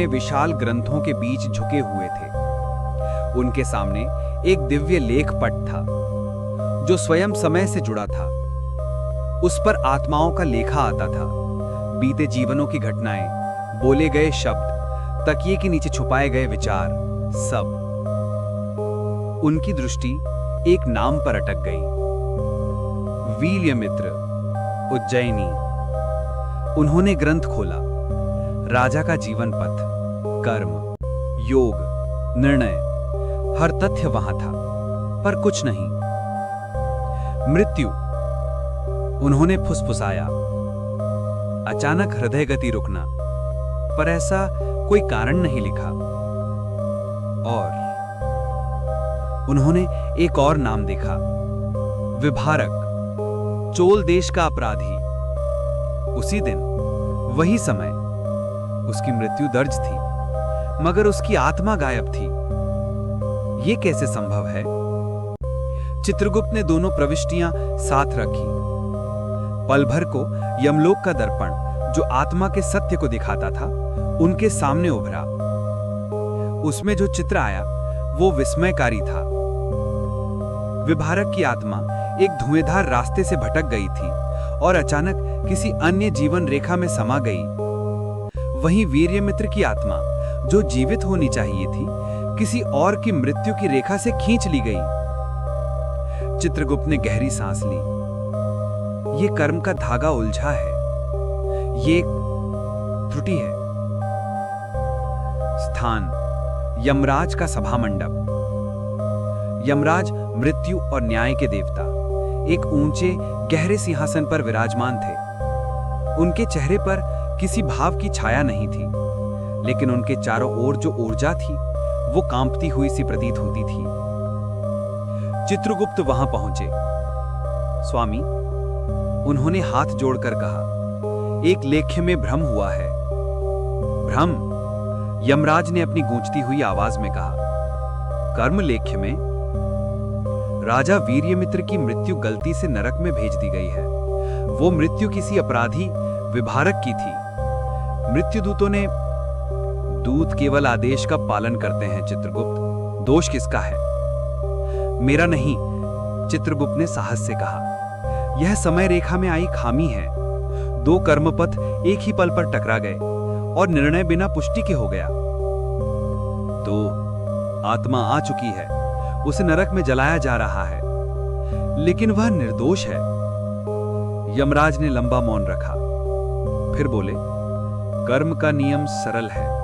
अपने विशाल ग्रंथों के बीच झुके हुए थे। उनके सामने एक दिव्य लेख पट था जो स्वयं समय से जुड़ा था। उस पर आत्माओं का लेखा आता था, बीते जीवनों की घटनाएं, बोले गए शब्द, तकिए के नीचे छुपाए गए विचार, सब। उनकी दृष्टि एक नाम पर अटक गई, वीर्यमित्र, उज्जैनी। उन्होंने ग्रंथ खोला। राजा का जीवन पथ, कर्म, योग, निर्णय, हर तथ्य वहां था, पर कुछ नहीं। मृत्यु, उन्होंने फुसफुसाया। अचानक हृदय गति रुकना, पर ऐसा कोई कारण नहीं लिखा। और उन्होंने एक और नाम देखा, विभारक, चोल देश का अपराधी। उसी दिन, वही समय, उसकी मृत्यु दर्ज थी, मगर उसकी आत्मा गायब थी। यह कैसे संभव है? चित्रगुप्त ने दोनों प्रविष्टियां साथ रखी। पल भर को यमलोक का दर्पण, जो आत्मा के सत्य को दिखाता था, उनके सामने उभरा। उसमें जो चित्र आया वो विस्मयकारी था। विभारक की आत्मा एक धुएंधार रास्ते से भटक गई थी और अचानक किसी अन्य जीवन रेखा में समा गई। वहीं वीर्यमित्र की आत्मा, जो जीवित होनी चाहिए थी, किसी और की मृत्यु की रेखा से खींच ली गई। चित्रगुप्त ने गहरी सांस ली। ये कर्म का धागा उलझा है, ये एक त्रुटि है। स्थान, यमराज का सभा मंडप। यमराज मृत्यु और न्याय के देवता एक ऊंचे गहरे सिंहासन पर विराजमान थे। उनके चेहरे पर किसी भाव की छाया नहीं थी, लेकिन उनके चारों ओर जो ऊर्जा थी वो कांपती हुई सी प्रतीत होती थी। चित्रगुप्त वहां पहुंचे। स्वामी, उन्होंने हाथ जोड़कर कहा, एक लेख्य में भ्रम हुआ है। भ्रम? यमराज ने अपनी गूंजती हुई आवाज में कहा। कर्म लेख्य में? राजा वीर्यमित्र की मृत्यु गलती से नरक में भेज दी गई है। वो मृत्यु किसी अपराधी विभारक की थी। मृत्युदूतों ने दूत केवल आदेश का पालन करते हैं चित्रगुप्त। दोष किसका है? मेरा नहीं, चित्रगुप्त ने साहस से कहा। यह समय रेखा में आई खामी है। दो कर्मपथ एक ही पल पर टकरा गए और निर्णय बिना पुष्टि के हो गया। तो आत्मा आ चुकी है, उसे नरक में जलाया जा रहा है, लेकिन वह निर्दोष है। यमराज ने लंबा मौन रखा, फिर बोले, कर्म का नियम सरल है।